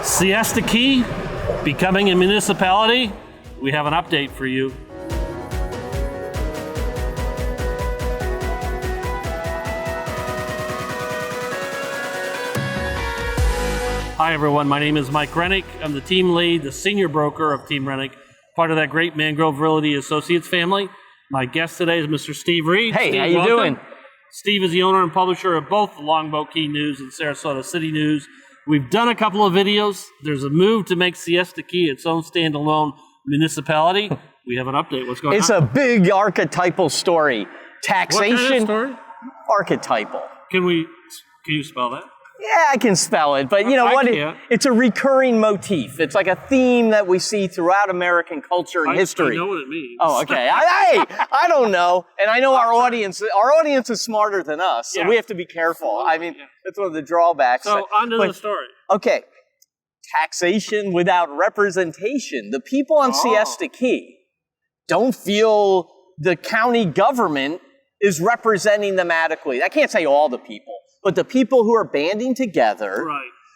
Siesta Key becoming a municipality. We have an update for you. Hi everyone, my name is Mike Rennick. I'm the team lead, the senior broker of Team Rennick, part of that great Mangrove Realty Associates family. My guest today is Mr. Steve Reed. Hey, Steve, how you welcome. doing? Steve is the owner and publisher of both the Longboat Key News and Sarasota City News. We've done a couple of videos. There's a move to make Siesta Key its own standalone municipality. We have an update. What's going on? It's a big archetypal story. Taxation. What kind of story? Archetypal. Can you spell that? Yeah, I can spell it, but you know what? It's a recurring motif. It's like a theme that we see throughout American culture and history. I know what it means. Oh, okay. I don't know. And I know our audience is smarter than us, so we have to be careful. I mean, that's one of the drawbacks. So, on to the story. Okay. Taxation without representation. The people on Siesta Key don't feel the county government is representing them adequately. I can't say all the people, but the people who are banding together,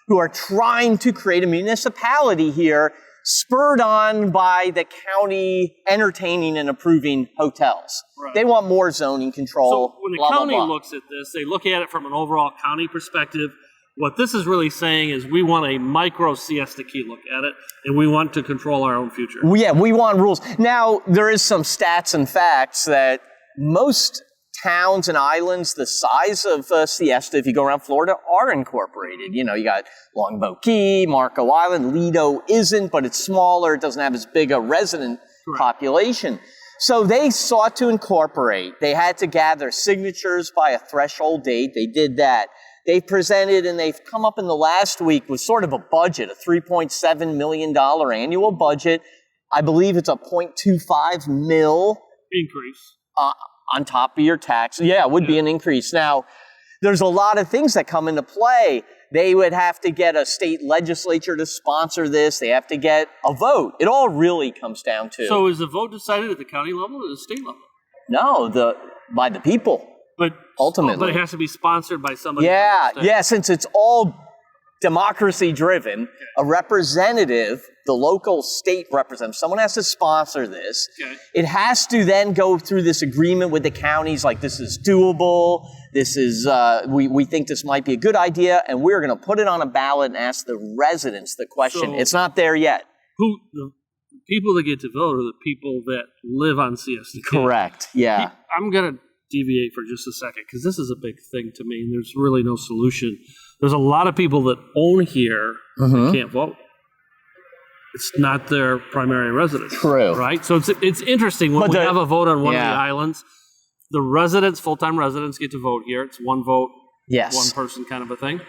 who are trying to create a municipality here, spurred on by the county entertaining and approving hotels. They want more zoning control. So when the county looks at this, they look at it from an overall county perspective. What this is really saying is we want a micro Siesta Key look at it, and we want to control our own future. Yeah, we want rules. Now, there is some stats and facts that most towns and islands the size of Siesta, if you go around Florida, are incorporated. You know, you got Longboat Key, Marco Island, Lido isn't, but it's smaller. It doesn't have as big a resident population. So they sought to incorporate. They had to gather signatures by a threshold date. They did that. They presented, and they've come up in the last week with sort of a budget, a $3.7 million annual budget. I believe it's a 0.25 mil increase. On top of your tax. Yeah, it would be an increase. Now, there's a lot of things that come into play. They would have to get a state legislature to sponsor this. They have to get a vote. It all really comes down to... So is the vote decided at the county level or the state level? No, by the people. But ultimately. But it has to be sponsored by somebody. Yeah, since it's all democracy-driven, a representative, the local state representative, someone has to sponsor this. It has to then go through this agreement with the counties, like this is doable, this is, we think this might be a good idea, and we're going to put it on a ballot and ask the residents the question. So it's not there yet. The people that get to vote are the people that live on Siesta Key. Correct, yeah. I'm going to deviate for just a second, because this is a big thing to me, and there's really no solution. There's a lot of people that own here that can't vote. It's not their primary residence. True. Right? So it's interesting when we have a vote on one of the islands, the residents, full-time residents get to vote here. It's one vote, one person kind of a thing.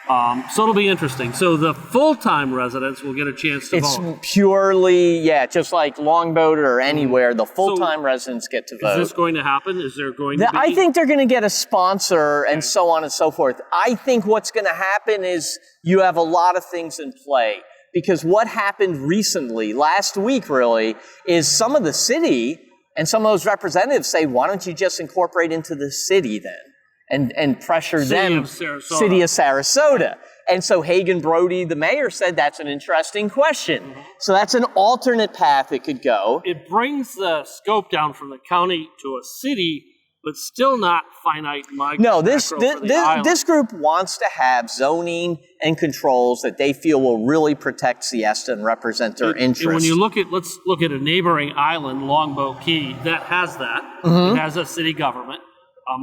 So it'll be interesting. So the full-time residents will get a chance to vote. It's purely, just like Longboat or anywhere, the full-time residents get to vote. Is this going to happen? Is there going to be? I think they're going to get a sponsor and so on and so forth. I think what's going to happen is you have a lot of things in play. Because what happened recently, last week really, is some of the city and some of those representatives say, why don't you just incorporate into the city then? And pressure them, City of Sarasota. And so Hagan Brody, the mayor, said that's an interesting question. So that's an alternate path it could go. It brings the scope down from the county to a city, but still not finite. No, this group wants to have zoning and controls that they feel will really protect Siesta and represent their interests. And when you let's look at a neighboring island, Longboat Key, that has that. It has a city government.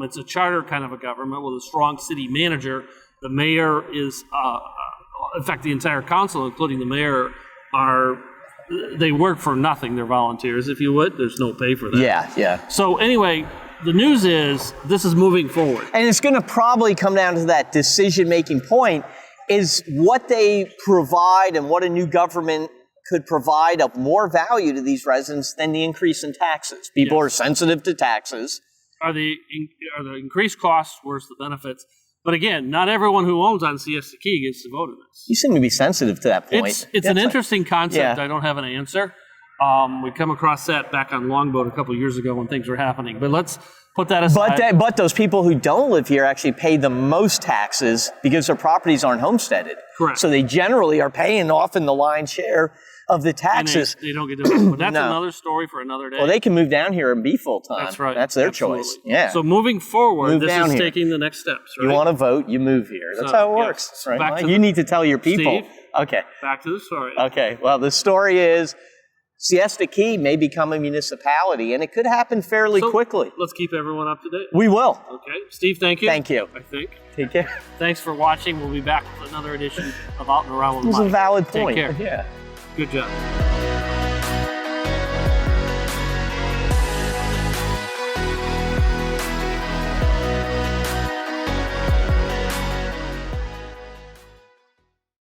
It's a charter kind of a government with a strong city manager. The mayor is, in fact, the entire council, including the mayor, they work for nothing. They're volunteers, if you would. There's no pay for that. Yeah. So anyway, the news is this is moving forward. And it's going to probably come down to that decision-making point is what they provide and what a new government could provide of more value to these residents than the increase in taxes. People are sensitive to taxes. Are the increased costs worth the benefits? But again, not everyone who owns on Siesta Key gets to vote in this. You seem to be sensitive to that point. It's an interesting concept. I don't have an answer. We come across that back on Longboat a couple of years ago when things were happening. But let's put that aside. But those people who don't live here actually pay the most taxes because their properties aren't homesteaded. Correct. So they generally are paying often the lion's share of the taxes. And they don't get to. But that's No. another story for another day. Well, they can move down here and be full-time. That's right. That's their Absolutely. choice. Yeah. So moving forward, Move this down is here. taking the next steps, right? You want to vote, you move here. That's So, how it yes. works. Right, Back Mike? to You the- need to tell your people. Steve? Okay. Back to the story. Okay. Well, the story is Siesta Key may become a municipality, and it could happen fairly So, quickly. Let's keep everyone up to date. We will. Okay. Steve, thank you. Thank you. I think. Take care. Thanks for watching. We'll be back with another edition of Out and Around with It was a Mike. valid Take point. care. Yeah. Good job.